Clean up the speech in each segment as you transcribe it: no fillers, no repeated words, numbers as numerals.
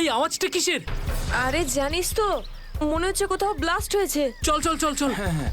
এই আওয়াজটা কিসের? আরে জানিস তো, মনে হচ্ছে কোথাও ব্লাস্ট হয়েছে। চল চল চল চল। হ্যাঁ হ্যাঁ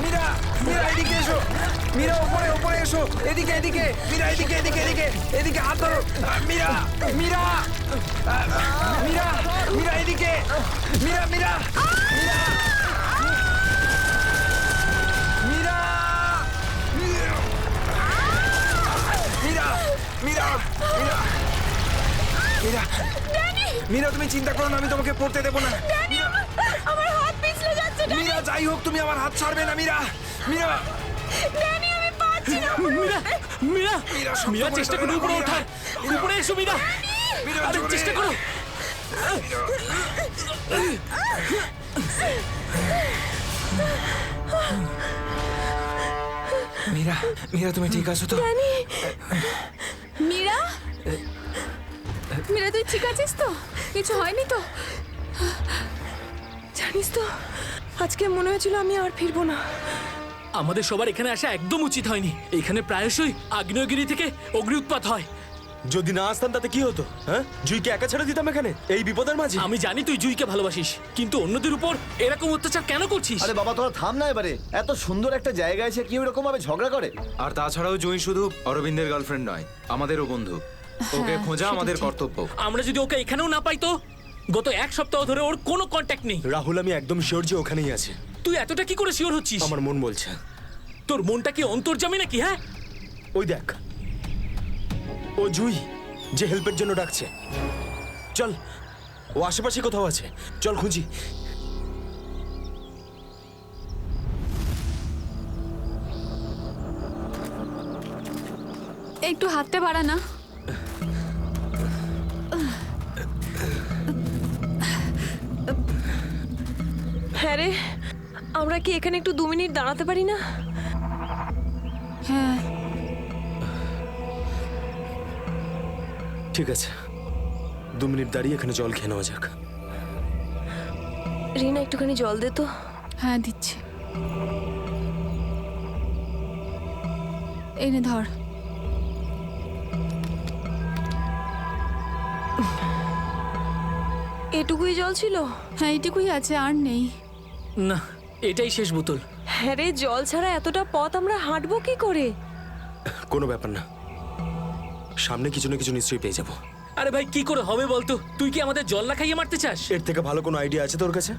মীরা, মীরা এদিকে এসো। মীরা ওপরে ওপরে এসো। এদিকে এদিকে মীরা, এদিকে এদিকে এদিকে এদিকে হাত ধরো। মীরা, মীরা, মীরা, মীরা এদিকে। মীরা, মীরা, মীরা, মীরা, মীরা, মীরা, মীরা, মীরা, মীরা তুমি চিন্তা করো না, আমি তোমাকে পড়তে দেবো না। আমার হাত পিছলে যাচ্ছে। মীরা যাই হোক তুমি আমার হাত ছাড়বে না। মীরা, মীরা, ড্যানি আমি পাচ্ছি না। মীরা মীরা মীরা, শক্ত মীরা করে চেষ্টা ধরো করো না, উপরে মীরা। ওঠার। উপরে এসো মীরা। মীরা, আরে জোরে। চেষ্টা করো। মীরা, মীরা তুমি ঠিক আছো তো? মীরা, মীরা তুই ঠিক আছিস তো? কিছু হয়নি তো? জানিস তো, আজকে মনে হয়েছিল আমি আর ফিরবো না। আমাদের সবার এখানে আসা একদম উচিত হয়নি। এখানে প্রায়শই আগ্নেয়গিরি থেকে অগ্নি উৎপাত হয়। যদি না আসতাম তাতে কি হতো? হ্যাঁ, জুইকে একা ছেড়ে দিতাম এখানে এই বিপদের মাঝে? আমি জানি তুই জুইকে ভালোবাসিস, কিন্তু অন্যদের উপর এরকম অত্যাচার কেন করছিস? আরে বাবা তোরা থাম না এবারে। এত সুন্দর একটা জায়গা এসে কি এরকম ভাবে ঝগড়া করে? আর তাছাড়াও জুঁই শুধু অরবিন্দের গার্লফ্রেন্ড নয়, আমাদেরও বন্ধু। ওকে খোঁজা আমাদের কর্তব্য। আমরা যদি ওকে এখানেও না পাই তো? গত এক সপ্তাহ ধরে ওর কোনো কন্ট্যাক্ট নেই। রাহুল, আমি একদম শিওর যে ওখানেই আছে। তুই এতটা কি করে শিওর হচ্ছিস? আমার মন বলছে। তোর মনটা কি অন্তর্যামী নাকি? হ্যাঁ, ওই দেখ, ও জুই যে হেল্পের জন্য ডাকছে। চল, ও আশেপাশে কোথাও আছে, চল খুঁজি। একটু হাতটা বাড়া না। হ্যাঁ রে, আমরা কি এখানে একটু 2 মিনিট দাঁড়াতে পারি না? হ্যাঁ, ঠিক আছে, 2 মিনিট দাঁড়িয়ে এখানে জল খেয়ে নেওয়া যাক। রিনা একটুখানি জল দে তো। হ্যাঁ দিচ্ছি। এই নে ধর। এটুকুই জল ছিল? হ্যাঁ এইটুকুই আছে, আর নেই। না, এটাই শেষ বোতল। হ্যাঁ রে, জল ছাড়া এতটা পথ আমরা হাঁটবো কি করে? কোনো ব্যাপার না, সামনে কিছু না কিছু নিশ্চয়ই পেয়ে যাবো। আরে ভাই, কি করে হবে বলতো? তুই কি আমাদের জল না খাইয়ে মারতে চাস? এর থেকে ভালো কোনো আইডিয়া আছে তোর কাছে?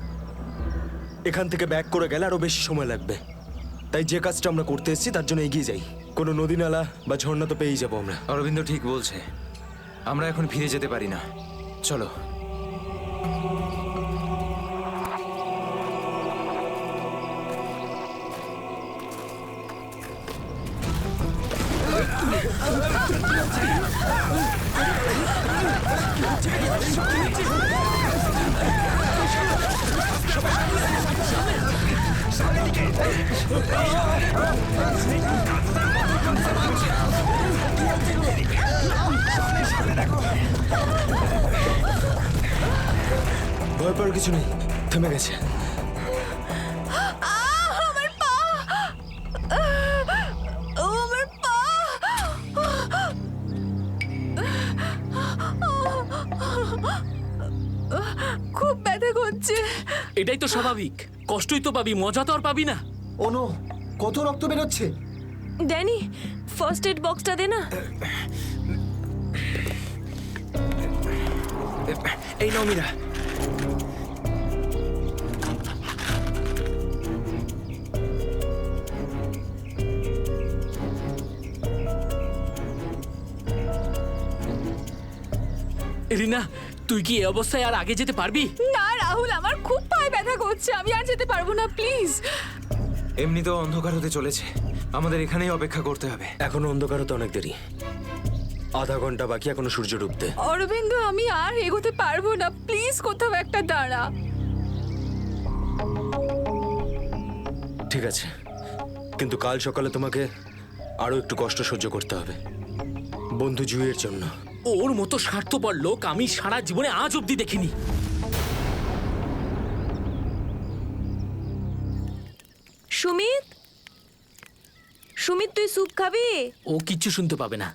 এখান থেকে ব্যাক করে গেলে আরো বেশি সময় লাগবে। তাই যে কাজটা আমরা করতে এসেছি তার জন্য এগিয়ে যাই। কোনো নদী নালা বা ঝর্ণা তো পেয়েই যাবো আমরা। অরবিন্দ ঠিক বলছে, আমরা এখন ফিরে যেতে পারি না। চলো। ভয় পাওয়ার কিছু নেই, থেমে গেছে। আমার পা! আমার পা! খুব ব্যথা করছে। এটাই তো স্বাভাবিক, কষ্টই তো পাবি, মজা তো আর পাবি না। ও নো, কত রক্ত বেরোচ্ছে। ড্যানি, ফার্স্ট এড বক্সটা দে না। এই নাও মীরা। রিনা, তুই কি এই অবস্থায় আর আগে যেতে পারবি? না রাহুল, আমার খুব পায়ে ব্যথা করছে, আমি আর যেতে পারবো না, প্লিজ। এমনিতেও অন্ধকার হতে চলেছে, আমাদের এখানেই অপেক্ষা করতে হবে। এখনো অন্ধকার হতে অনেক দেরি, আধা ঘন্টা বাকি এখনো সূর্য ডুবতে। অরবিন্দ আমি আর এগোতে পারবো না, প্লিজ কোথাও একটা দাঁড়া। ঠিক আছে, কিন্তু কাল সকালে তোমাকে আরো একটু কষ্ট সহ্য করতে হবে বন্ধু জুইয়ের জন্য। ওর মতো স্বার্থপর লোক আমি সারা জীবনে আজ অব্দি দেখিনি। সুমিত, সুমিত তুই স্যুপ খাবি? ও কিচ্ছু শুনতে পাবে না,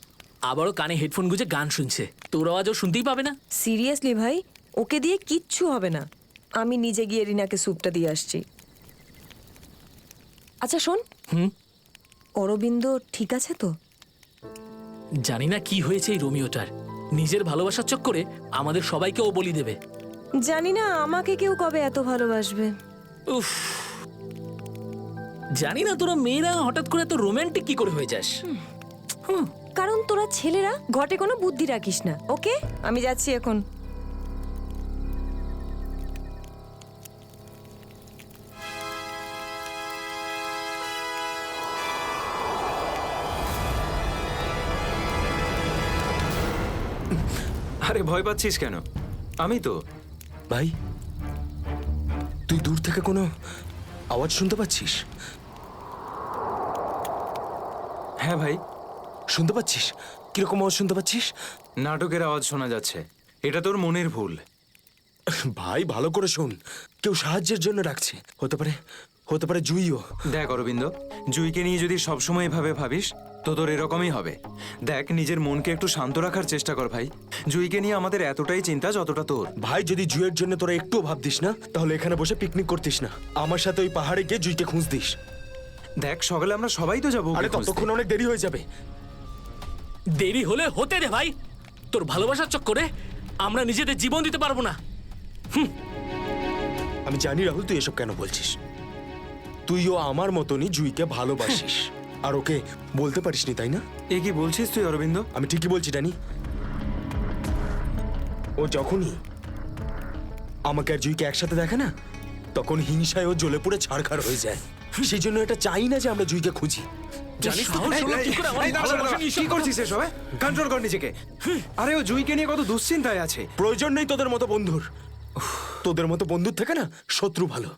আবারও কানে হেডফোন গুঁজে গান শুনছে, তোর আওয়াজও শুনতেই পাবে না। সিরিয়াসলি ভাই, ওকে দিয়ে কিচ্ছু হবে না। আমি নিজে গিয়ে রিনাকে স্যুপটা দিয়ে আসছি। আচ্ছা শোন, অরবিন্দ ঠিক আছে তো? জানি না কি হয়েছে এই রোমিওটার, নিজের ভালোবাসার চক্করে আমাদের সবাইকে ও বলি দেবে। জানি না আমাকে কেউ কবে এত ভালোবাসবে। উফ, জানি না তোরা মেয়েরা হঠাৎ করে এত রোমান্টিক কি করে হয়ে যাস। কারণ তোরা ছেলেরা ঘটে কোনো বুদ্ধি রাখিস না। ওকে, আমি যাচ্ছি এখন। আরে ভয় পাচ্ছিস কেন? আমি তো। ভাই, তুই দূর থেকে কোনো আওয়াজ শুনতে পাচ্ছিস? হ্যাঁ ভাই, শুনতে পাচ্ছিস? কিরকম আওয়াজ শুনতে পাচ্ছিস? নাটকের আওয়াজ শোনা যাচ্ছে। এটা তোর মনের ভুল। ভাই ভালো করে শোন, কেউ সাহায্যের জন্য ডাকছে। হতে পারে জুইও। দেখ অরবিন্দ, জুইকে নিয়ে যদি সবসময় এভাবে ভাবিস তো তোর এরকমই হবে। দেখ, নিজের মনকে একটু শান্ত রাখার চেষ্টা কর ভাই। জুইকে নিয়ে আমাদের এতটাই চিন্তা যতটা তোর। ভাই যদি জুইয়ের জন্য তোরা একটুও ভাবতিস না, তাহলে এখানে বসে পিকনিক করতিস না। আমার সাথে ওই পাহাড়ে গিয়ে জুইকে খুঁজতিস। দেখ, সকালে আমরা সবাই তো যাবো। আরে ততক্ষণ অনেক দেরি হয়ে যাবে। দেরি হলে হতে দে ভাই, তোর ভালোবাসার চক্করে আমরা নিজেদের জীবন দিতে পারবো না। আমি জানি রাহুল তুই এসব কেন বলছিস। তুইও আমার মতনই জুইকে ভালোবাসিস, আর ওকে বলতে পারিসনি, তাই না? এ কি বলছিস তুই অরবিন্দ? আমি ঠিকই বলছি ডানি। ও যখনই আমাকে আর জুইকে একসাথে দেখে না, তখন হিংসায় ও জ্বলে পুড়ে ছারখার হয়ে যায়। সেই জন্য এটা চাই না যে আমরা জুইকে খুঁজি। জানিস তো সাহস হলো কি করে আমার এই, দাঁড়া, ভালোবাসা নিয়ে কি করছিস এসব? কন্ট্রোল কর নিজেকে। আরে ও জুইকে নিয়ে কত দুশ্চিন্তায় আছে। প্রয়োজন নেই তোদের মতো বন্ধুর। তোদের মতো বন্ধুর থেকে না শত্রু ভালো।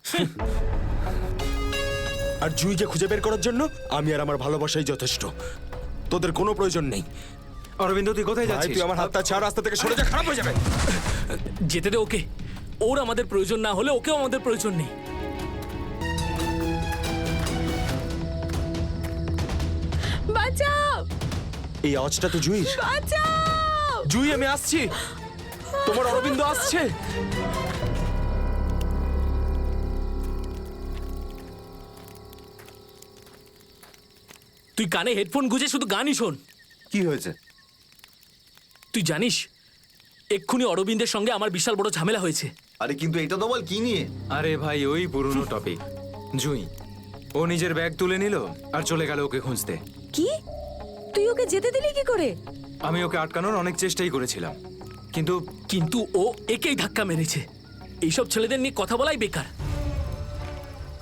আর জুইকে খুঁজে বের করার জন্য আমি আর আমার ভালোবাসাই যথেষ্ট। তোদের কোনো প্রয়োজন নেই। অরবিন্দ তুই কোথায় ভাই, যাচ্ছিস? তুই আমার হাতটা ছাড়, রাস্তা থেকে সরে যা, খারাপ হয়ে যাবে। যেতে দে ওকে। ওর আমাদের প্রয়োজন না হলে ওকেও আমাদের প্রয়োজন নেই। বাঁচাও, এই আওয়াজটা তো জুইর। বাঁচাও। জুই, আমি আসছি। তোমার অরবিন্দ আসছে। তুই কানে হেডফোন গুঁজে শুধু গানই শোন। কি হয়েছে? তুই জানিস এক্ষুনি অরবিন্দের সঙ্গে আমার বিশাল বড় ঝামেলা হয়েছে। আরে কিন্তু এটা তো বল কি নিয়ে? আরে ভাই, ওই পুরনো টপিক। জুই ও নিজের ব্যাগ তুলে নিল আর চলে গেল ওকে খুঁজতে। কি? তুই ওকে যেতে দিলি কি করে? আমি ওকে আটকানোর অনেক চেষ্টাই করেছিলাম, কিন্তু ও একেই ধাক্কা মেরেছে। এইসব ছেলেদের নিয়ে কথা বলাই বেকার।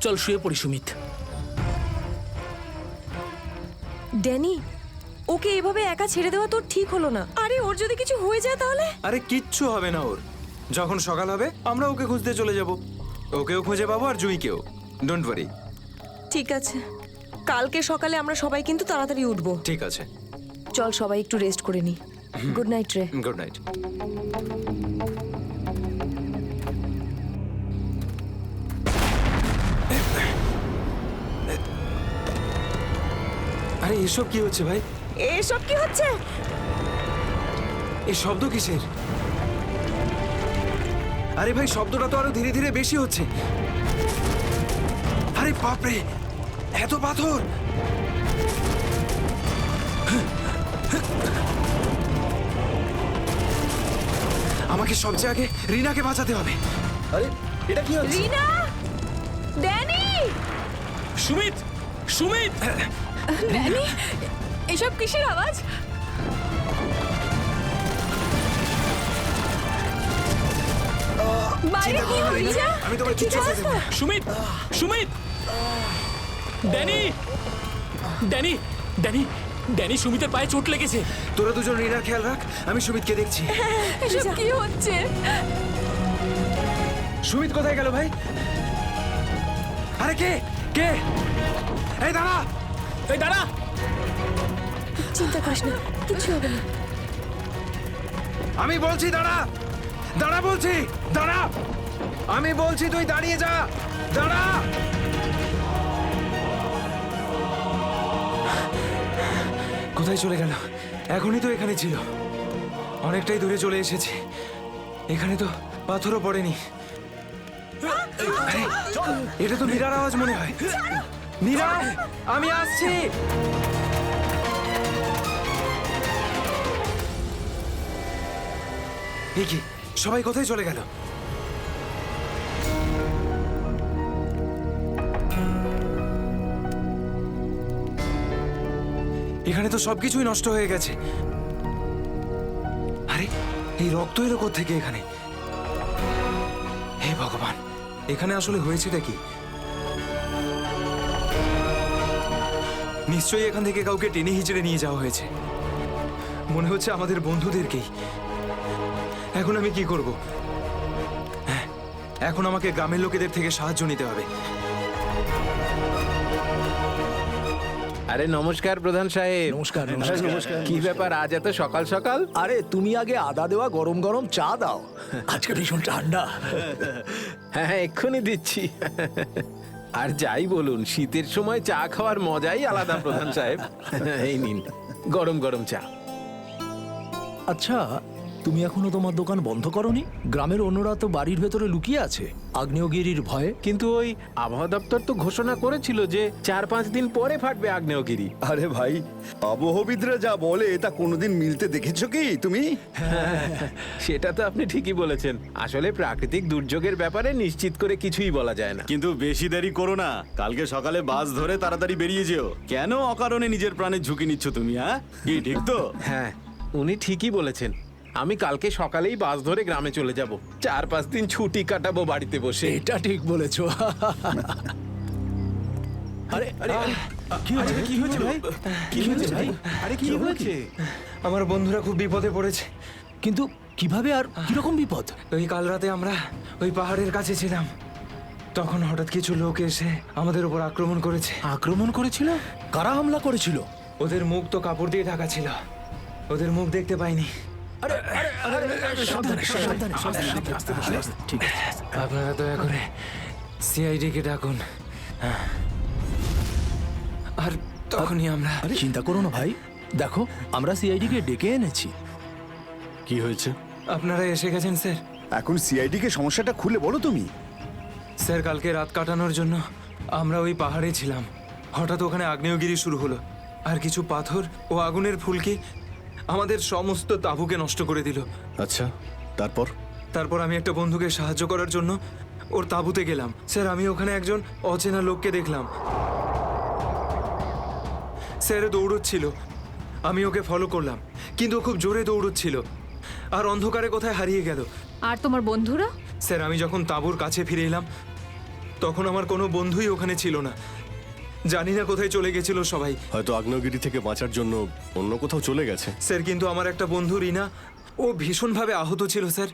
চল শুয়ে পড়ি সুমিত। ড্যানি, ওকে এভাবে একা ছেড়ে দেওয়া তোর ঠিক হলো না। আরে ওর যদি কিছু হয়ে যায় তাহলে? আরে কিচ্ছু হবে না ওর। যখন সকাল হবে আমরা ওকে খুঁজতে চলে যাব। ওকেও খুঁজে পাবো আর জুইকেও। Don't worry. ঠিক আছে, কালকে সকালে আমরা সবাই কিন্তু তাড়াতাড়ি উঠবো। ঠিক আছে, চল সবাই একটু রেস্ট করে নি। গুড নাইট রে। Good night. আরে এসব কি হচ্ছে ভাই? এসব কি হচ্ছে? এই শব্দ কিসের? আরে ভাই, শব্দটা তো আরো ধীরে ধীরে বেশি হচ্ছে। আরে বাপরে, এত পাথর! আমাকে সবচেয়ে আগে রিনাকে বাঁচাতে হবে। আরে এটা কি হচ্ছে? রিনা, ড্যানি, সুমিত, সুমিত! ড্যানি, এসব কিসের আওয়াজ? বাইরে কি হচ্ছে? আমি তোমার কিচ্ছু Sumit, Sumit! Danny Danny Danny Danny সুমিতের পায়ে চোট লেগেছে। তোরা দুজন রিনার খেয়াল রাখ, আমি সুমিতকে দেখছি। এসব কি হচ্ছে? সুমিত কোথায় গেল ভাই? আরে কে কে? এই দাঁড়া! এই দাঁড়া! চিন্তা করিস না, কিছু হবে না। আমি বলছি দাঁড়া! দাঁড়া বলছি! দাঁড়া! আমি বলছি তুই দাঁড়িয়ে যা! দাঁড়া! কোথায় চলে গেল? এখনই তো এখানে ছিল। অনেকটাই দূরে চলে এসেছি। এখানে তো পাথরও পড়েনি। আরে, এটা তো মীরার আওয়াজ মনে হয়। মীরা, আমি আসছি। এ কি, সবাই কোথায় চলে গেল? এখানে তো সবকিছুই নষ্ট হয়ে গেছে। আরে, এই রক্ত এলো কোত্থেকে এখানে? হে ভগবান, এখানে আসলে হয়েছেটা কি? নিশ্চয়ই এখান থেকে কাউকে টেনে হিচড়ে নিয়ে যাওয়া হয়েছে। মনে হচ্ছে আমাদের বন্ধুদেরকেই। এখন আমি কি করব? হ্যাঁ, এখন আমাকে গ্রামের লোকেদের থেকে সাহায্য নিতে হবে। আরে নমস্কার প্রধান সাহেব। নমস্কার কি ব্যাপার আজ এত সকাল সকাল? আরে তুমি আগে আদা দেওয়া গরম গরম চা দাও, আজকে ভীষণ ঠান্ডা। হ্যাঁ হ্যাঁ, এক্ষুনি দিচ্ছি। আর যাই বলুন, শীতের সময় চা খাওয়ার মজাই আলাদা প্রধান সাহেব। এই নিন গরম গরম চা। আচ্ছা, তুমি এখনো তোমার দোকান বন্ধ করনি? গ্রামের অন্যরা তো বাড়ির ভেতরে লুকিয়ে আছে আগ্নেয়গিরির ভয়ে। কিন্তু ওই আবহাওয়া দপ্তর তো ঘোষণা করেছিল যে 4-5 দিন পরে ফাটবে আগ্নেয়গিরি। আরে ভাই, আবহবিদরা যা বলে তা কোনোদিন মিলতে দেখেছো কি তুমি? সেটা তো আপনি ঠিকই বলেছেন। আসলে প্রাকৃতিক দুর্যোগের ব্যাপারে নিশ্চিত করে কিছুই বলা যায় না। কিন্তু বেশি দেরি করো না, কালকে সকালে বাস ধরে তাড়াতাড়ি বেরিয়ে যেও। কেন অকারণে নিজের প্রাণের ঝুঁকি নিচ্ছ তুমি? হ্যাঁ, কি ঠিক তো? হ্যাঁ, উনি ঠিকই বলেছেন। আমি কালকে সকালেই বাস ধরে গ্রামে চলে যাব। 4-5 দিন ছুটি কাটাবো বাড়িতে বসে। এটা ঠিক বলেছো। আরে আরে আরে, কি হয়েছে? কি হয়েছে ভাই? কি হয়েছে ভাই? আরে কি হয়েছে? আমার বন্ধুরা খুব বিপদে পড়েছে। কিন্তু কিভাবে আর কিরকম বিপদ? ওই কাল রাতে আমরা ওই পাহাড়ের কাছে ছিলাম, তখন হঠাৎ কিছু লোক এসে আমাদের উপর আক্রমণ করেছে। আক্রমণ করেছিল? কারা হামলা করেছিল? ওদের মুখ তো কাপড় দিয়ে ঢাকা ছিল, ওদের মুখ দেখতে পাইনি। সাবধানে সাবধানে সাবধানে, আস্তে আস্তে আস্তে, ঠিক আছে। আপনারা দয়া করে সিআইডি কে ডাকুন। আর তখনই আমরা আরে চিন্তা করো না ভাই, দেখো আমরা সিআইডি কে ডেকে এনেছি। কি হয়েছে? আপনারা এসে গেছেন স্যার। এখন সিআইডি কে সমস্যাটা খুলে বলো তুমি। স্যার, কালকে রাত কাটানোর জন্য আমরা ওই পাহাড়ে ছিলাম। হঠাৎ ওখানে আগ্নেয়গিরি শুরু হলো, আর কিছু পাথর ও আগুনের ফুলকি আমাদের সমস্ত তাঁবুকে নষ্ট করে দিল। আচ্ছা, তারপর? তারপর আমি একটা বন্ধুকে সাহায্য করার জন্য ওর তাঁবুতে গেলাম। স্যার, আমি ওখানে একজন অচেনা লোককে দেখলাম। স্যার দৌড়চ্ছিল, আমি ওকে ফলো করলাম, কিন্তু ও খুব জোরে দৌড়চ্ছিল আর অন্ধকারে কোথায় হারিয়ে গেল। আর তোমার বন্ধুরা? স্যার, আমি যখন তাঁবুর কাছে ফিরে এলাম তখন আমার কোনো বন্ধুই ওখানে ছিল না। জানি না কোথায় চলে গেছিল সবাই। হয়তো আগ্নেয়গিরি থেকে বাঁচার জন্য অন্য কোথাও চলে গেছে। স্যার, কিন্তু আমার একটা বন্ধু রিনা, ও ভীষণভাবে আহত ছিল স্যার।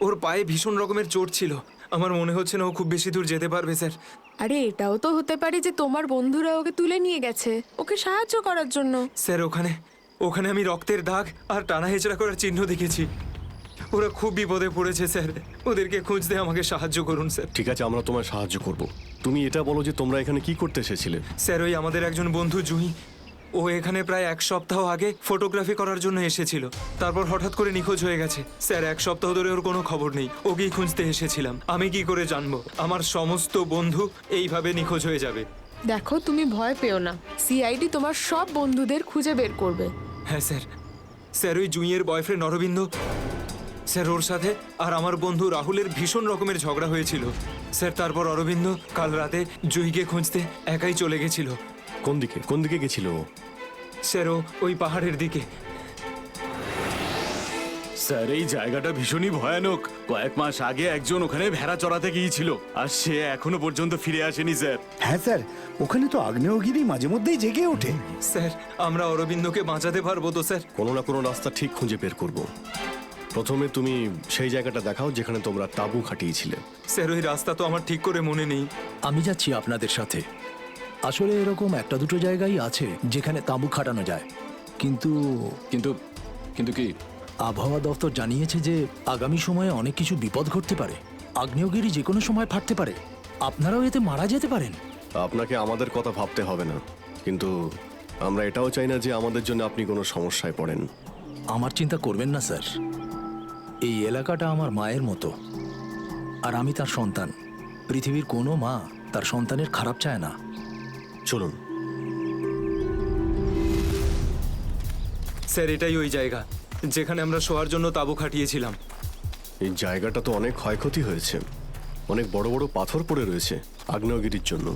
ওর পায়ে ভীষণ রকমের চোট ছিল। আমার মনে হচ্ছে না ও খুব বেশি দূর যেতে পারবে স্যার। আরে এটাও তো হতে পারে যে তোমার বন্ধুরা ওকে তুলে নিয়ে গেছে ওকে সাহায্য করার জন্য। স্যার, ওখানে আমি রক্তের দাগ আর টানা হেঁচড়া করার চিহ্ন দেখেছি। ওরা খুব বিপদে পড়েছে স্যার, ওদেরকে খুঁজতে আমাকে সাহায্য করুন স্যার। ঠিক আছে, আমরা তোমায় সাহায্য করব। তুমি এটা বলো যে তোমরা এখানে কি করতে এসেছিলে? স্যার, ওই আমাদের একজন বন্ধু জুঁই, ও এখানে প্রায় 1 সপ্তাহ আগে ফটোগ্রাফি করার জন্য এসেছিল। তারপর হঠাৎ করে নিখোঁজ হয়ে গেছে স্যার। 1 সপ্তাহ ধরে ওর কোনো খবর নেই। ওকেই খুঁজতে এসেছিলাম। আমি কি করে জানবো আমার সমস্ত বন্ধু এইভাবে নিখোঁজ হয়ে যাবে? দেখো, তুমি ভয় পেও না, সিআইডি তোমার সব বন্ধুদের খুঁজে বের করবে। হ্যাঁ স্যার। স্যার, ওই জুঁইয়ের বয়ফ্রেন্ড অরবিন্দ স্যার, ওর সাথে আর আমার বন্ধু রাহুলের ভীষণ রকমের ঝগড়া হয়েছিল স্যার। তারপর অরবিন্দ কাল রাতে জুঁইকে খুঁজতে একাই চলে গেছিল। কোন দিকে গেছিল ও? স্যার, ওই পাহাড়ের দিকে। স্যার এই জায়গাটা ভীষণই ভয়ানক। কয়েক মাস আগে একজন ওখানে ভেড়া চড়াতে গিয়েছিল আর সে এখনো পর্যন্ত ফিরে আসেনি স্যার। হ্যাঁ স্যার, ওখানে তো আগ্নেয়গিরি মাঝে মধ্যেই জেগে ওঠে। স্যার আমরা অরবিন্দকে বাঁচাতে পারবো তো স্যার? কোনো না কোনো রাস্তা ঠিক খুঁজে বের করব। প্রথমে তুমি সেই জায়গাটা দেখাও যেখানে তোমরা তাঁবু খাটিয়েছিলে। স্যার ওই রাস্তা তো আমার ঠিক করে মনে নেই। আমি যাচ্ছি আপনাদের সাথে। আসলে এরকম একটা দুটো জায়গায় আছে যেখানে তাঁবু খাটানো যায়, কিন্তু কিন্তু কিন্তু কি? আবহাওয়া দপ্তর জানিয়েছে যে আগামী সময়ে অনেক কিছু বিপদ ঘটতে পারে। আগ্নেয়গিরি যে কোনো সময় ফাটতে পারে, আপনারাও এতে মারা যেতে পারেন। আপনাকে আমাদের কথা ভাবতে হবে না, কিন্তু আমরা এটাও চাই না যে আমাদের জন্য আপনি কোনো সমস্যায় পড়েন। আমার চিন্তা করবেন না স্যার, এই এলাকাটা আমার মায়ের মতো, আর আমি তার সন্তান। পৃথিবীর কোনো মা তার সন্তানের খারাপ চায় না। চলুন। স্যার এটাই ওই জায়গা যেখানে আমরা শোয়ার জন্য তাঁবু খাটিয়েছিলাম। এই জায়গাটা তো অনেক ক্ষয়ক্ষতি হয়েছে, অনেক বড় বড় পাথর পড়ে রয়েছে আগ্নেয়গিরির জন্য।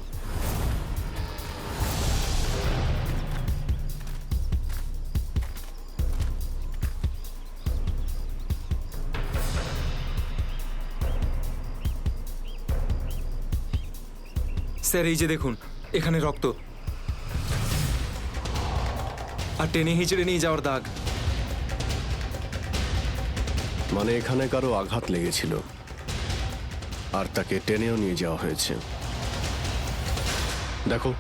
স্যার এই যে দেখুন, এখানে রক্ত আর টেনে হিঁচড়ে নিয়ে যাওয়ার দাগ। মানে এখানে কারো আঘাত লেগেছিল আর তাকে টেনেও নিয়ে যাওয়া হয়েছে। দেখো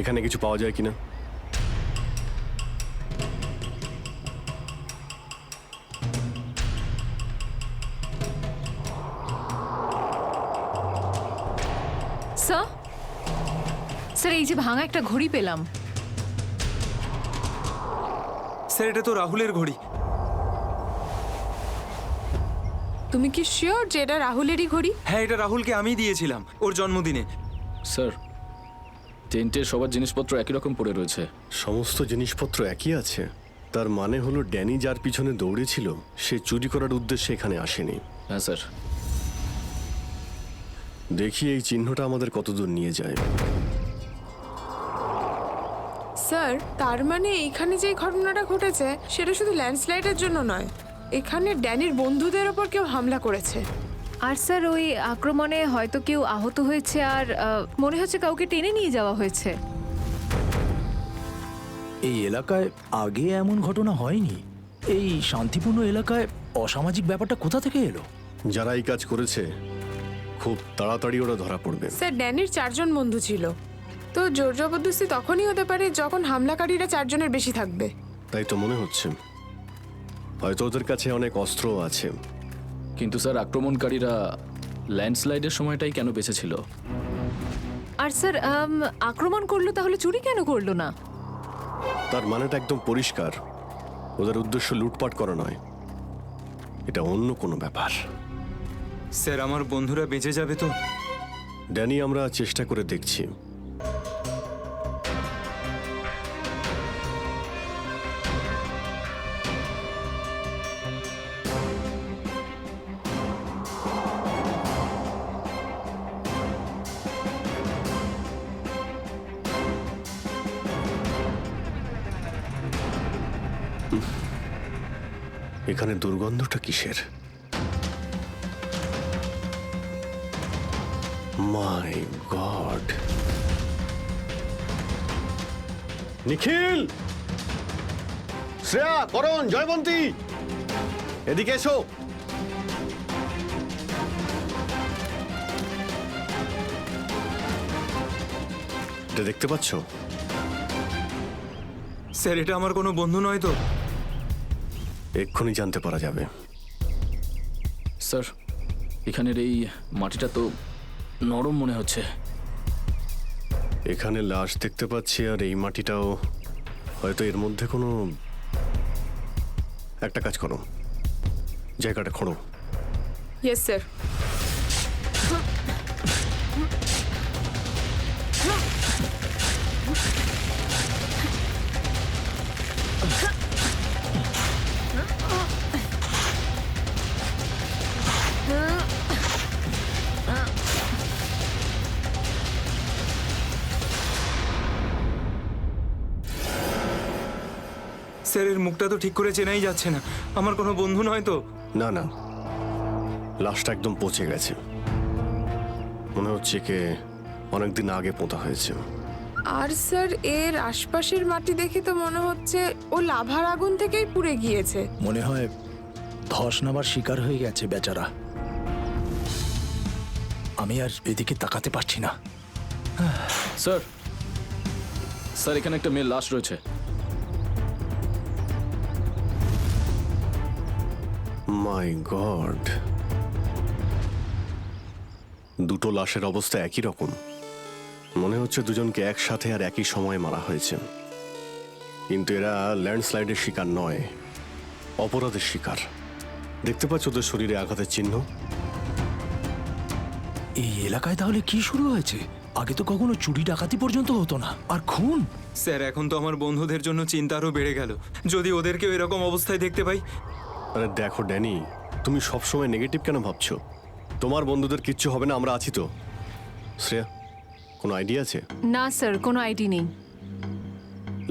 এখানে কিছু পাওয়া যায় কিনা। স্যার স্যার এই যে ভাঙা একটা ঘড়ি পেলাম। স্যার এটা তো রাহুলের ঘড়ি। তুমি কি শিওর যে এটা রাহুলেরই ঘড়ি? হ্যাঁ এটা রাহুলকে আমি দিয়েছিলাম ওর জন্মদিনে। স্যার টেন্টের সবার জিনিসপত্র একই রকম পড়ে রয়েছে। সমস্ত জিনিসপত্র একই আছে, তার মানে হলো ড্যানি যার পিছনে দৌড়েছিল সে চুরি করার উদ্দেশ্যে এখানে আসেনি। হ্যাঁ স্যার। দেখি এই চিহ্নটা আমাদের কতদূর নিয়ে যায়। স্যার তার মানে এখানে যে ঘটনাটা ঘটেছে সেটা শুধু ল্যান্ডস্লাইডের জন্য নয়, এখানে ড্যানির বন্ধুদের ওপর কেউ হামলা করেছে। আর স্যার ওই আক্রমণে হয়তো কেউ আহত হয়েছে, আর মনে হচ্ছে কাউকে টেনে নিয়ে যাওয়া হয়েছে। এই এলাকায় আগে এমন ঘটনা হয়নি। এই শান্তিপূর্ণ এলাকায় অসামাজিক ব্যাপারটা কোথা থেকে এলো? যারা এই কাজ করেছে খুব তাড়াতাড়ি ওরা ধরা পড়বে। স্যার ড্যানির 4 জন বন্ধু ছিল, তো জোর জবরদস্তি তখনই হতে পারে যখন হামলাকারীরা 4 জনের বেশি থাকবে। তাই তো মনে হচ্ছে, হয়তো ওদের কাছে অনেক অস্ত্র আছে। কিন্তু স্যার আক্রমণকারীরা ল্যান্ডস্লাইডের সময়টাই কেন বেঁচেছিল? আর স্যার আক্রমণ করলো তাহলে চুরি কেন করলো না? তার মানেটা একদম পরিষ্কার, ওদের উদ্দেশ্য লুটপাট করা নয়, এটা অন্য কোনো ব্যাপার। স্যার আমার বন্ধুরা বেঁচে যাবে তো? ড্যানি আমরা চেষ্টা করে দেখছি। এখানে দুর্গন্ধটা কিসের? মাই গড! নিখিল, শ্রেয়া, করণ, জয়বন্তী, এদিকে এসো। এটা দেখতে পাচ্ছ? স্যার এটা আমার কোনো বন্ধু নয় তো? এক্ষুনি জানতে পারা যাবে। স্যার এখানের এই মাটিটা তো নরম মনে হচ্ছে। এখানে লাশ দেখতে পাচ্ছি, আর এই মাটিটাও হয়তো এর মধ্যে কোনো একটা কাজ করো, জায়গাটা খোঁড়ো। Yes sir. স্যারের মুখটা তো ঠিক করে চেনাই যাচ্ছে না। আমার কোনো বন্ধু নয় তো? না না, লাশটা একদম পচে গেছে, মনে হচ্ছে কে অনেকদিন আগে পোঁতা হয়েছে। আর স্যার এর আশপাশের মাটি দেখে তো মনে হচ্ছে ও লাভার আগুন থেকেই পুড়ে গিয়েছে। মনে হয় ধস নামার শিকার হয়ে গেছে বেচারা। আমি আর এদিকে তাকাতে পারছি না। স্যার, স্যার এখানে একটা মেয়ের লাশ রয়েছে। মাই গড, দুটো লাশের অবস্থা একই রকম। মনে হচ্ছে দুজনকে একসাথে আর একই সময়ে মারা হয়েছে। কিন্তু এরা ল্যান্ডস্লাইডের শিকার নয়, অপরাধের শিকার। দেখতে পাচ্ছ ওদের শরীরে আঘাতের চিহ্ন? এই এলাকায় তাহলে কি শুরু হয়েছে? আগে তো কখনো চুরি ডাকাতি পর্যন্ত হতো না, আর খুন! স্যার এখন তো আমার বন্ধুদের জন্য চিন্তা আরও বেড়ে গেল। যদি ওদেরকেও এরকম অবস্থায় দেখতে পাই। আরে দেখো ড্যানি, তুমি সবসময় নেগেটিভ কেন ভাবছো? তোমার বন্ধুদের কিচ্ছু হবে না, আমরা আছি তো। শ্রেয়া, কোনো আইডিয়া আছে? না স্যার, কোনো আইডিয়া নেই।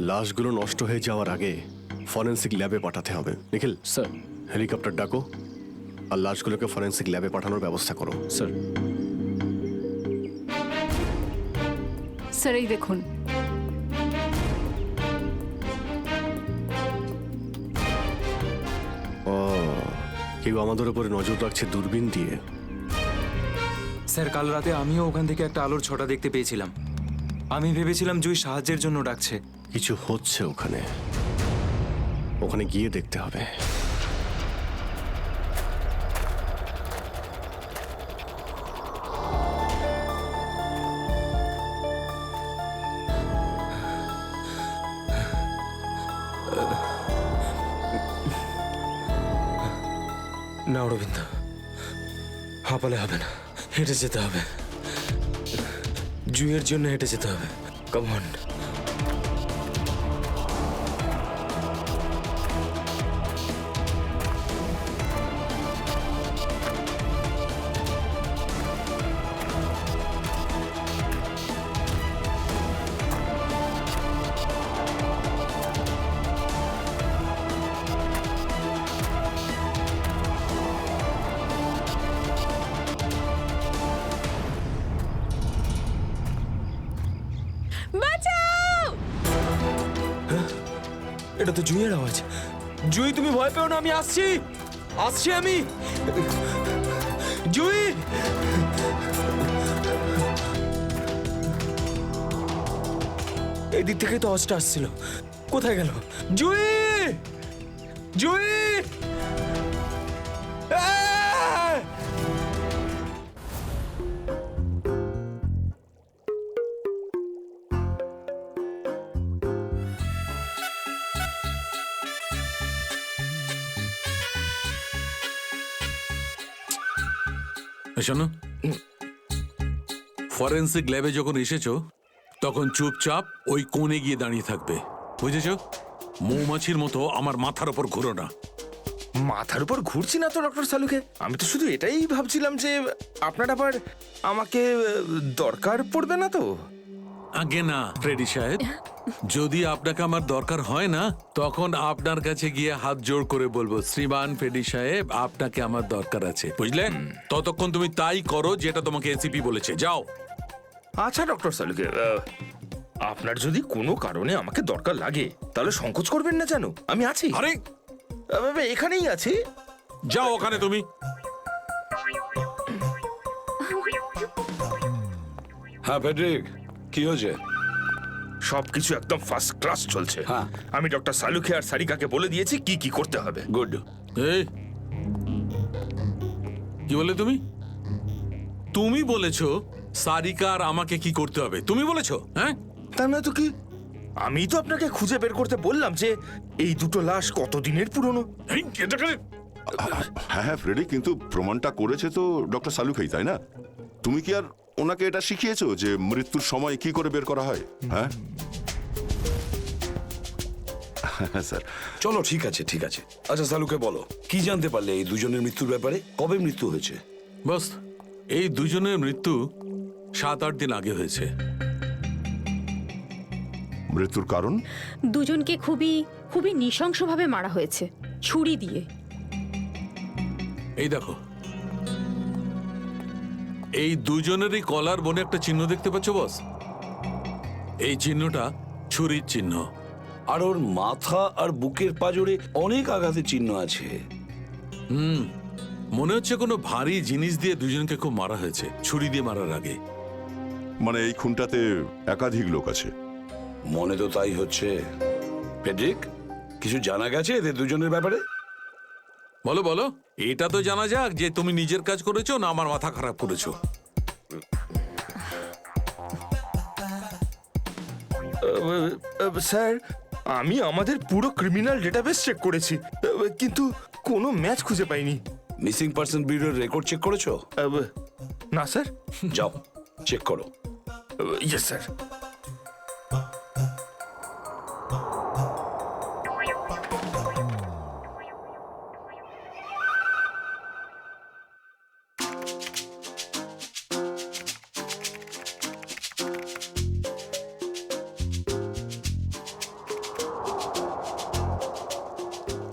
লাশগুলো নষ্ট হয়ে যাওয়ার আগে ফরেন্সিক ল্যাবে পাঠাতে হবে। নিখিল স্যার। হেলিকপ্টার ডাকো আর লাশগুলোকে ফরেন্সিক ল্যাবে পাঠানোর ব্যবস্থা করো। স্যার। স্যার এই দেখুন। ও, কেউ আমাদের উপরে নজর রাখছে দূরবীন দিয়ে। স্যার কাল রাতে আমিও ওখান থেকে একটা আলোর ছটা দেখতে পেয়েছিলাম। আমি ভেবেছিলাম জুই সাহায্যের জন্য ডাকছে। কিছু হচ্ছে ওখানে, ওখানে গিয়ে দেখতে হবে। না অরবিন্দ, হাঁপালে হবে না, হেঁটে যেতে হবে। জুইয়ের জন্য হেঁটে যেতে হবে। Come on. এটা তো জুইয়ের আওয়াজ। জুই তুমি ভয় পেও না, আমি আসছি, আসছি আমি। জুই, এই দিক থেকেই তো আওয়াজটা আসছিল। কোথায় গেল জুই? জুই! আহ! শোনো, ফরেন্সিক ল্যাবে যখন এসেছো তখন চুপচাপ ওই কোণে গিয়ে দাঁড়িয়ে থাকবে, বুঝেছো? মৌমাছির মতো আমার মাথার ওপর ঘুরো না। মাথার উপর ঘুরছি না তো ডক্টর সালুকে। আমি তো শুধু এটাই ভাবছিলাম যে আপনার আবার আমাকে দরকার পড়বে না তো। আগে না ফ্রেডি সাহেব, যদি আপনাকে আমার দরকার হয় না তখন আপনার কাছে গিয়ে হাত জোড় করে বলবো, শ্রীমান ফ্রেডি সাহেব আপনাকে আমার দরকার আছে, বুঝলেন? ততক্ষণ তুমি তাই করো যেটা তোমাকে এসিপি বলেছে, যাও। আচ্ছা ডক্টর সালুকে, আপনার যদি কোনো কারণে আমাকে দরকার লাগে তাহলে সংকোচ করবেন না, জানো আমি আছি। আরে এখানেই আছি, যাও ওখানে তুমি। হ্যাঁ ফেডরিক, কি হয়েছে? সবকিছু একদম ফার্স্ট ক্লাস চলছে। আমি ডক্টর সালুকে আর সারিকাকে বলে দিয়েছি কি কি করতে হবে। গুড। এই কি বলে তুমি? তুমি বলেছো সারিকা আর আমাকে কি করতে হবে? তুমি বলেছো? হ্যাঁ, তার মানে তো কি? আমি তো আপনাকে খুঁজে বের করতে বললাম যে এই দুটো লাশ কতদিনের পুরনো। হ্যাঁ হ্যাঁ ফ্রেডি, কিন্তু প্রমাণটা করেছে তো ডক্টর সালুকেই, তাই না? তুমি কি আর ওনাকে এটা শিখিয়েছো যে মৃত্যুর সময় কি করে বের করা হয়? হ্যাঁ স্যার। চলো ঠিক আছে, ঠিক আছে। আচ্ছা সালুকে বলো, কি জানতে পারলে এই দুজনের মৃত্যুর ব্যাপারে? কবে মৃত্যু হয়েছে? বস, এই দুজনের মৃত্যু 7-8 দিন আগে হয়েছে। মৃত্যুর কারণ? দুজনকে খুবই খুবই নৃশংসভাবে মারা হয়েছে, ছুরি দিয়ে। এই দেখো, এই দুজনেরই কলার বনে একটা চিহ্ন দেখতে পাচ্ছ বস? এই চিহ্নটা ছুরির চিহ্ন। আর ওর মাথা আর বুকের পাঁজরে অনেক আঘাতের চিহ্ন আছে। মনে হচ্ছে কোনো ভারী জিনিস দিয়ে দুজনকে খুব মারা হয়েছে, ছুরি দিয়ে মারার আগে। মানে এই খুনটাতে একাধিক লোক আছে। মনে তো তাই হচ্ছে। ফেডরিক, কিছু জানা গেছে এদের দুজনের ব্যাপারে? বলো বলো, এটা তো জানা যাক যে তুমি নিজের কাজ করেছো না আমার মাথা খারাপ করেছো। স্যার, আমি আমাদের পুরো ক্রিমিনাল ডেটাবেস চেক করেছি, কিন্তু কোনো ম্যাচ খুঁজে পাইনি। মিসিং পার্সন ব্যুরোর রেকর্ড চেক করেছো? না স্যার। যাও চেক করো। Yes sir.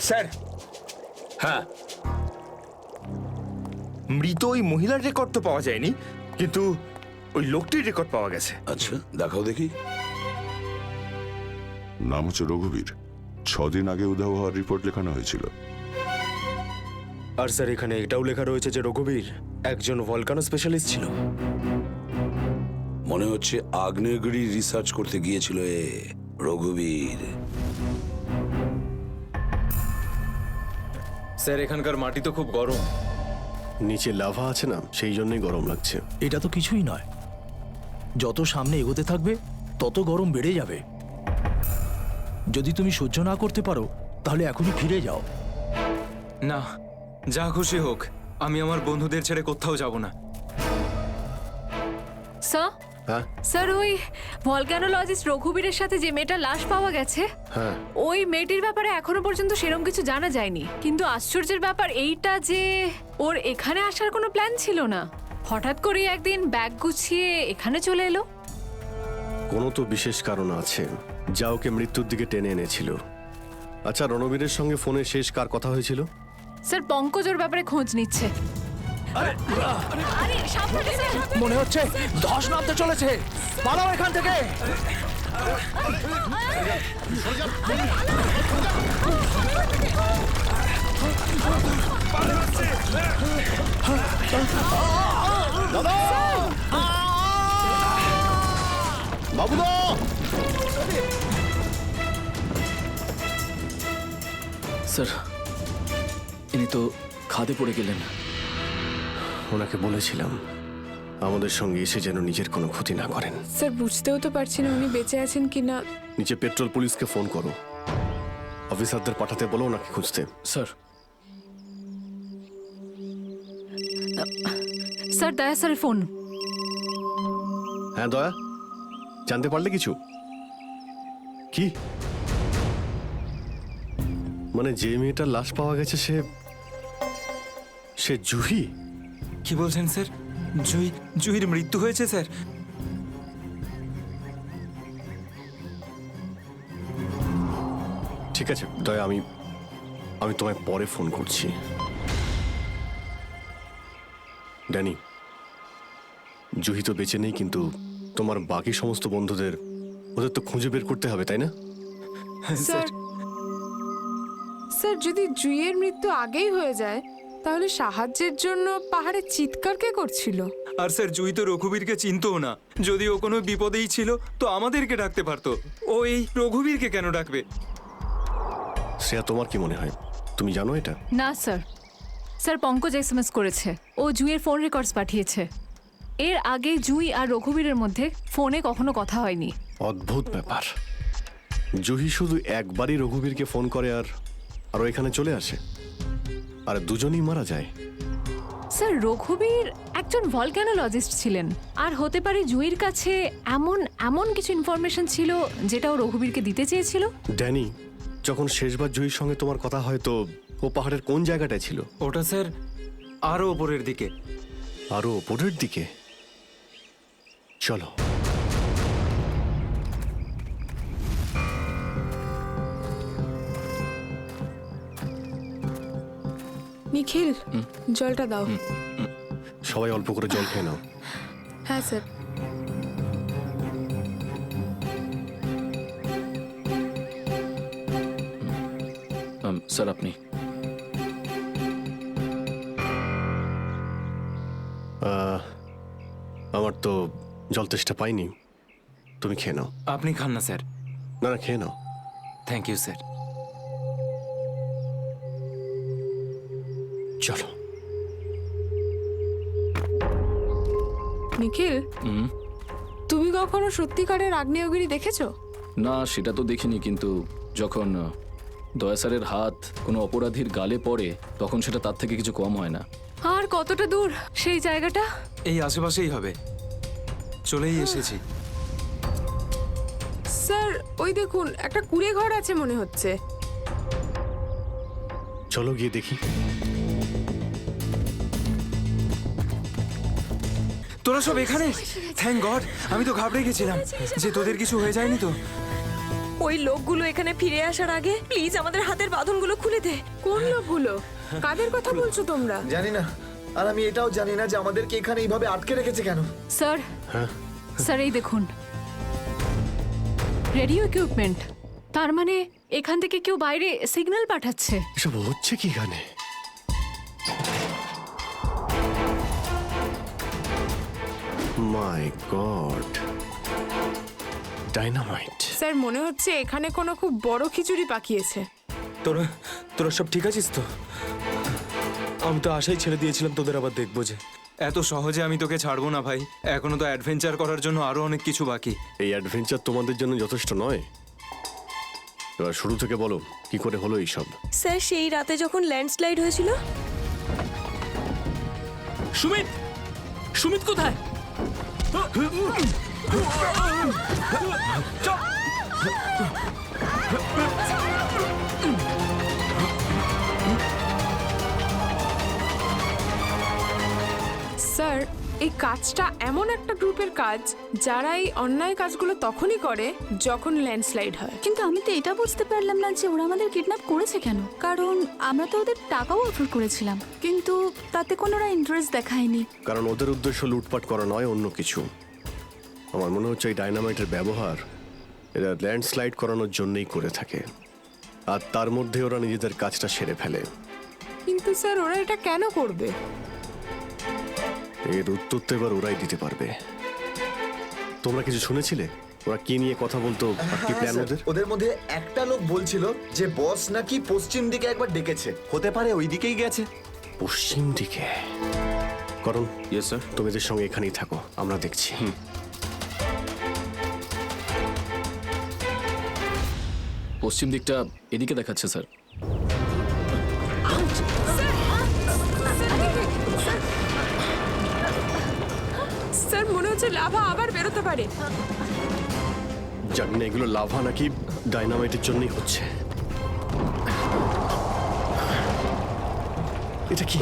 স্যার, হ্যাঁ, মৃত ওই মহিলার রেকর্ড তো পাওয়া যায়নি, কিন্তু ওই লোকটির রেকর্ড পাওয়া গেছে। আচ্ছা দেখাও দেখি। নাম হচ্ছে রঘুবীর। 6 দিন আগে উধাও হওয়ার রিপোর্ট লেখানো হয়েছিল। আর স্যার, এখানে এটাও লেখা রয়েছে যে রঘুবীর একজন ভলকানো স্পেশালিস্ট ছিল। মনে হচ্ছে আগ্নেয়গিরি রিসার্চ করতে গিয়েছিল রঘুবীর। স্যার, এখানকার মাটি তো খুব গরম। নিচে লাভা আছে না, সেই জন্যই গরম লাগছে। এটা তো কিছুই নয়, যত সামনে এগোতে থাকবে তত গরম বেড়ে যাবে। যদি তুমি সহ্য না করতে পারো তাহলে এখনই ফিরে যাও। না, যা খুশি হোক, আমি আমার বন্ধুদের ছেড়ে কোথাও যাব না। স্যার, হ্যাঁ স্যার, ওই ভলকানোলজিস্ট রঘুবীরের সাথে যে মেয়েটার লাশ পাওয়া গেছে, হ্যাঁ, ওই মেয়েটির ব্যাপারে এখনো পর্যন্ত সেরকম কিছু জানা যায়নি। কিন্তু আশ্চর্যের ব্যাপার এইটা যে ওর এখানে আসার কোনো প্ল্যান ছিল না, হঠাৎ করে একদিন ব্যাগ গুছিয়ে এখানে চলে এলো। কোনো তো বিশেষ কারণ আছে যা ওকে মৃত্যুর দিকে টেনে এনেছিল। আচ্ছা, রণবীরের সঙ্গে ফোনে শেষ কার কথা হয়েছিল? স্যার, পঙ্কজ ওর ব্যাপারে খোঁজ নিচ্ছে। আরে সাবধানে স্যার, মনে হচ্ছে ধস নামতে চলেছে, পালাও এখান থেকে। দাদা, বাবুদা, স্যার, ইনি তো খাদে পড়ে গেলেন। ওনাকে বলেছিলাম আমাদের সঙ্গে এসে যেন নিজের কোনো ক্ষতি না করেন। স্যার, বুঝতেও তো পারছি না উনি বেঁচে আছেন কিনা। নিচে পেট্রোল পুলিশকে ফোন করো, অফিসারদের পাঠাতে বলো ওনাকে খুঁজতে। স্যার, স্যার, দয়া স্যারের ফোন। হ্যাঁ দয়া, জানতে পারলে কিছু? কি মানে যে মেয়েটার লাশ পাওয়া গেছে সে জুহি? কি বলছেন স্যার? জুহির মৃত্যু হয়েছে স্যার? ঠিক আছে দয়া, আমি তোমায় পরে ফোন করছি। ড্যানি, জুহি তো বেঁচে নেই, কিন্তু তোমার বাকি সমস্ত বন্ধুদের ওদের তো খুঁজে বের করতে হবে, তাই না? স্যার, স্যার, যদি জুইয়ের মৃত্যু আগেই হয়ে যায় তাহলে সাহায্যের জন্য পাহাড়ে চিৎকার কে করছিল? আর স্যার, জুই তো রঘুবীরকে চিনতও না। যদি ও কোনো বিপদেই ছিল তো আমাদেরকে ডাকতে পারতো। ও এই রঘুবীরকে কেন ডাকবে? শ্রেয়া, তোমার কি মনে হয়? তুমি জানো এটা? না স্যার, স্যার, পঙ্কজ এসএমএস করেছে, ও জুইয়ের ফোন রেকর্ডস পাঠিয়েছে। এর আগে জুই আর রঘুবীরের মধ্যে ফোনে কখনো কথা হয়নি। অদ্ভুত ব্যাপার, জুহি শুধু একবারই রঘুবীরকে ফোন করে আর ও এখানে চলে আসে, আর দুজনেই মারা যায়। স্যার, রঘুবীর একজন ভলকানোলজিস্ট ছিলেন, আর হতে পারে জুইয়ের কাছে এমন কিছু ইনফরমেশন ছিল যেটা ও রঘুবীরকে দিতে চেয়েছিল। ড্যানি, যখন শেষবার জুহির সঙ্গে তোমার কথা হয় তো ও পাহাড়ের কোন জায়গাটায় ছিল? ওটা স্যার আরো ওপরের দিকে। আরো ওপরের দিকে? চলো। নিখিল জলটা দাও। সবাই অল্প করে জল খেয়ে নাও। হ্যাঁ স্যার। স্যার আপনি আমার তো জল তেষ্টা পাইনি, তুমি খেয়ে নাও। আপনি খান না স্যার। না না, খেয়ে নাও। Thank you sir. চলো। নিখিল, তুমি কখনো সত্যিকারের আগ্নেয়গিরি দেখেছো? না, সেটা তো দেখিনি, কিন্তু যখন দয়া স্যারের হাত কোনো অপরাধীর গালে পড়ে তখন সেটা তার থেকে কিছু কম হয় না। আর কতটা দূর সেই জায়গাটা? এই আশেপাশেই হবে, চলেই এসেছি। স্যার ওই দেখুন একটা কুঁড়ে ঘর আছে মনে হচ্ছে। চলো গিয়ে দেখি। তোরা সব এখানে? থ্যাংক গড, আমি তো ঘাবড়ে গেছিলাম যে তোদের কিছু হয়ে যায়নি তো। ওই লোকগুলো এখানে ফিরে আসার আগে প্লিজ আমাদের হাতের বাঁধনগুলো খুলে দে। কোন লোকগুলো? কাদের কথা বলছো তোমরা? জানি না, আর আমি এটাও জানি না যে আমাদেরকে এখানে এইভাবে আটকে রেখেছে কেন। স্যার, স্যার এই দেখুন রেডিও ইকুইপমেন্ট। তার মানে এখান থেকে কেউ বাইরে সিগন্যাল পাঠাচ্ছে। এসব হচ্ছে কি এখানে? মাই গড, ডাইনামাইট। স্যার মনে হচ্ছে এখানে কোনো খুব বড় খিচুড়ি পাকিয়েছে। তোরা তোরা সব ঠিক আছিস তো? আমি তো আশাই ছেড়ে দিয়েছিলাম তোদের আবার দেখবো যে। এত সহজে আমি তোকে ছাড়বো না ভাই, এখনো তো অ্যাডভেঞ্চার করার জন্য আরো অনেক কিছু বাকি। এই অ্যাডভেঞ্চার তোমাদের জন্য যথেষ্ট নয়? এবার শুরু থেকে বলো কি করে হলো এইসব। স্যার সেই রাতে যখন ল্যান্ডস্লাইড হয়েছিল। সুমিত, সুমিত কোথায়? স্যার এই কাজটা এমন একটা গ্রুপের কাজ যারা এই অন্যায় কাজগুলো তখনই করে যখন ল্যান্ডস্লাইড হয়। কিন্তু আমি তো এটা বুঝতে পারলাম না যে ওরা আমাদের কিডন্যাপ করেছে কেন, কারণ আমরা তো ওদের টাকাও অফার করেছিলাম, কিন্তু তাতে কোনো ওরা ইন্টারেস্ট দেখায়নি। কারণ ওদের উদ্দেশ্য লুটপাট করা নয়, অন্য কিছু। আমার মনে হচ্ছে এই ডাইনামাইটের ব্যবহার এরা ল্যান্ডস্লাইড করানোর জন্যই করে থাকে, আর তার মধ্যে ওরা নিজেদের কাজটা সেরে ফেলে। কিন্তু স্যার ওরা এটা কেন করবে? এর উত্তর তো এবার ওরাই দিতে পারবে। তোমরা কিছু শুনেছিলে ওরা কি নিয়ে কথা বলতো? আর কি প্ল্যান ওদের? ওদের মধ্যে একটা লোক বলছিল যে বস নাকি পশ্চিম দিকে একবার ডেকেছে, হতে পারে ওই দিকেই গেছে। পশ্চিম দিকে? করণ, ইয়েস স্যার। তুমি এদের সঙ্গে এখানেই থাকো, আমরা দেখছি। পশ্চিম দিকটা এদিকে দেখাচ্ছে স্যার। স্যার মনে হচ্ছে লাভা আবার বেরোতে পারে। জানি না এগুলো লাভা নাকি ডাইনামাইটের জন্যই হচ্ছে। এটা কি?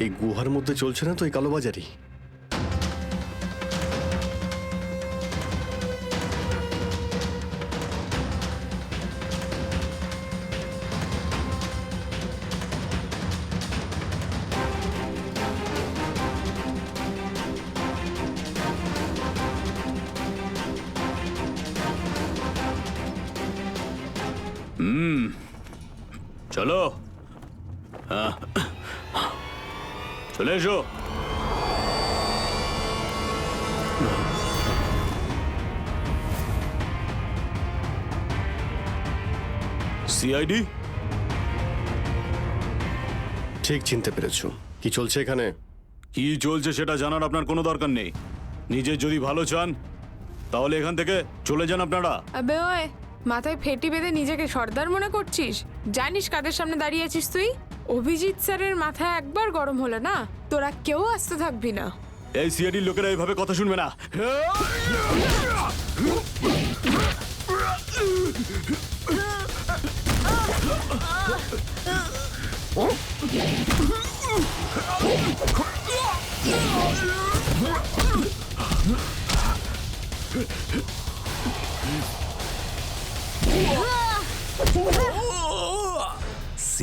এই গুহার মধ্যে চলছে না তো এই কালোবাজারি? চলো, হ্যাঁ চলে এসো। সিআইডি? ঠিক চিনতে পেরেছো। কি চলছে এখানে? কি চলছে সেটা জানার আপনার কোনো দরকার নেই। নিজের যদি ভালো চান তাহলে এখান থেকে চলে যান আপনারা। আবে ওই মাথায় ফেটি বেঁধে নিজেকে সর্দার মনে করছিস? জানিস কাদের সামনে দাঁড়িয়ে আছিস তুই? অভিজিৎ স্যারের মাথা একবার গরম হলো না, তোরা কেউ আসতে থাকবি না। এই সিআইডির লোকেরা এইভাবে কথা শুনবে না।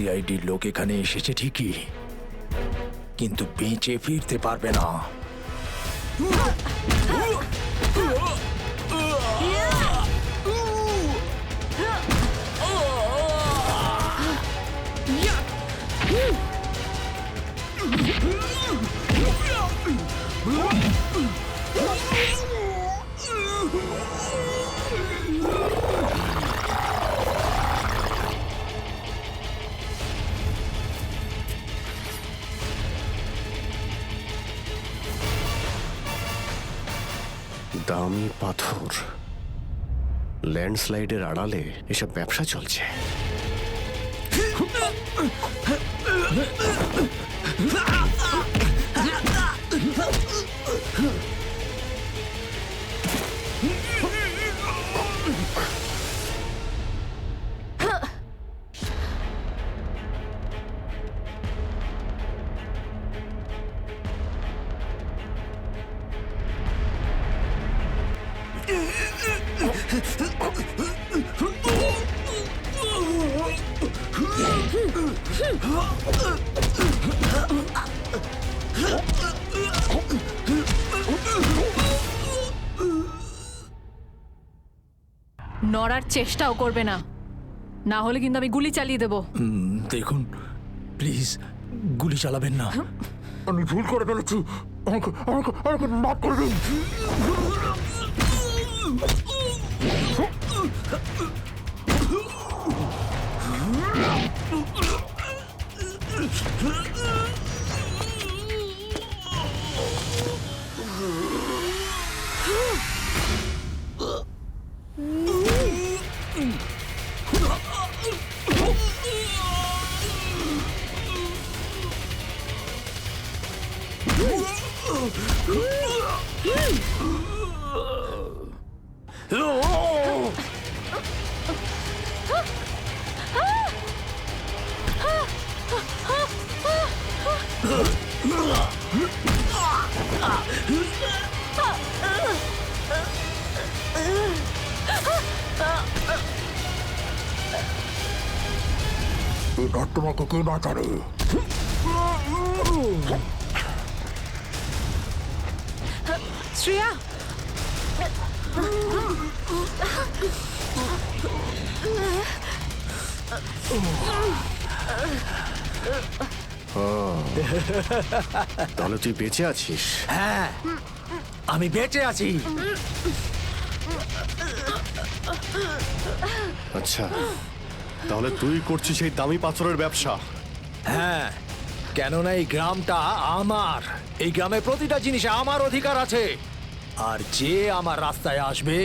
সিআইডির লোক এখানে এসেছে ঠিকই, কিন্তু বেঁচে ফিরতে পারবে না। দামি পাথর, ল্যান্ডস্লাইডের আড়ালে এসব ব্যবসা চলছে। নড়ার চেষ্টাও করবে না, না হলে কিন্তু আমি গুলি চালিয়ে দেবো। দেখুন প্লিজ, গুলি চালাবেন না। আমি ভুল করে ফেলেছি, আমাকে মাফ করে দিন। তোমাকে কে বাঁচাবে? শ্রেয়া, তাহলে তুই বেঁচে আছিস? হ্যাঁ, আমি বেঁচে আছি। আচ্ছা, তাহলে তুই করছিস এই দামি পাথরের ব্যবসা? হ্যাঁ, কেননা এই গ্রামটা আমার। এই গ্রামের প্রতিটা জিনিসে আমার অধিকার আছে, আর যে আমার রাস্তায় আসবে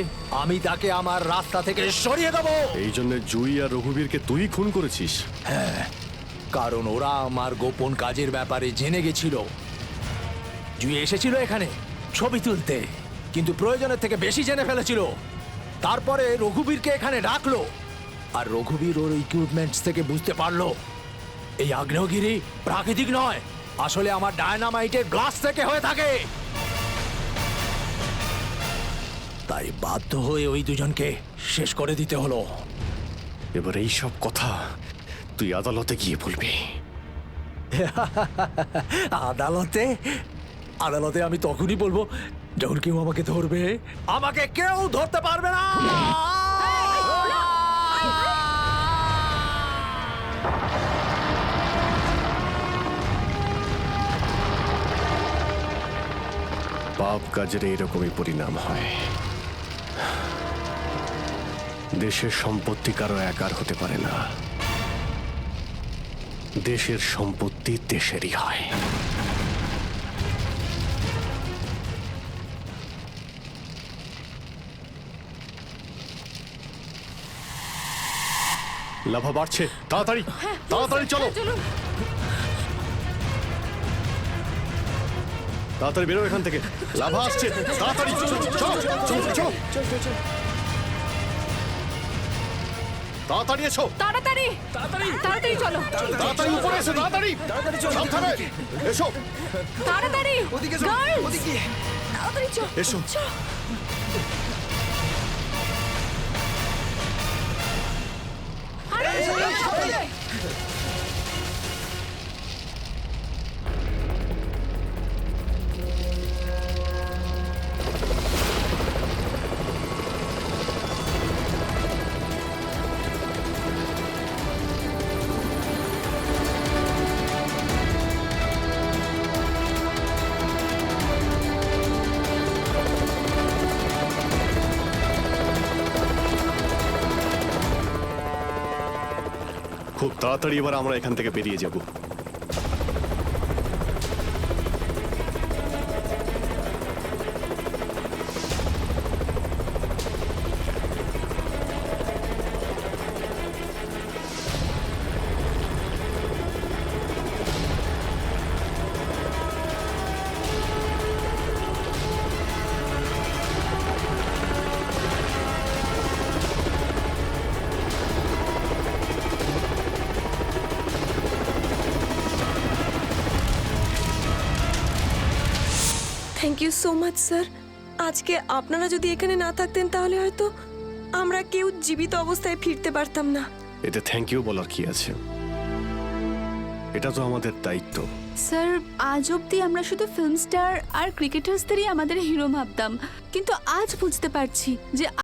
আমি তাকে আমার রাস্তা থেকে সরিয়ে দেবো। এই জন্য জুই আর রঘুবীরকে তুই খুন করেছিস? হ্যাঁ, কারণ ওরা আমার গোপন কাজের ব্যাপারে জেনে গেছিল। জুই এসেছিল এখানে ছবি তুলতে, কিন্তু প্রয়োজনের থেকে বেশি জেনে ফেলেছিল। তারপরে রঘুবীরকে এখানে ডাকলো, আর রঘুবীর ওর ইকুইপমেন্টস থেকে বুঝতে পারলো এই আগ্নেয়গিরি প্রাকৃতিক নয়, আসলে আমার ডায়নামাইটের গ্লাস থেকে হয়ে থাকে। তাই বাধ্য হয়ে ওই দুজনকে শেষ করে দিতে হলো। এবার এই সব কথা তুই আদালতে গিয়ে বলবি। আদালতে? আদালতে আমি তখনই বলবো যখন কেউ আমাকে ধরবে। আমাকে কেউ ধরতে পারবে না। পাপ কাজের এইরকমই পরিণাম হয়। দেশের সম্পত্তি কারো একার হতে পারে না, দেশের সম্পত্তি দেশেরই হয়। লাভা বাড়ছে, তাড়াতাড়ি তাড়াতাড়ি চলো, তাড়াতাড়ি বেরো এখান থেকে। লাভা আসছে, তাড়াতাড়ি চলো চলো চলো চলো, তাড়াতাড়ি এসো, তাড়াতাড়ি তাড়াতাড়ি তাড়াতাড়ি চলো, তাড়াতাড়ি উপরে এসো, তাড়াতাড়ি সাবধানে এসো, তাড়াতাড়ি ওদিকে চলো, Girls! ওদিকে তাড়াতাড়ি চল। এসো। আরে, খুব তাড়াতাড়ি এবার আমরা এখান থেকে বেরিয়ে যাব। Thank you so much sir. আজকে আপনারা যদি এখানে না থাকতেন তাহলে হয়তো আমরা কেউ জীবিত অবস্থায় ফিরতে পারতাম না। এতে থ্যাংক ইউ বলার কি আছে? এটা তো আমাদের দায়িত্ব। স্যার, আজ অবধি আমরা শুধু ফিল্ম স্টার আর ক্রিকেটার্সদেরই আমাদের হিরো ভাবতাম, কিন্তু আজ বুঝতে পারছি যে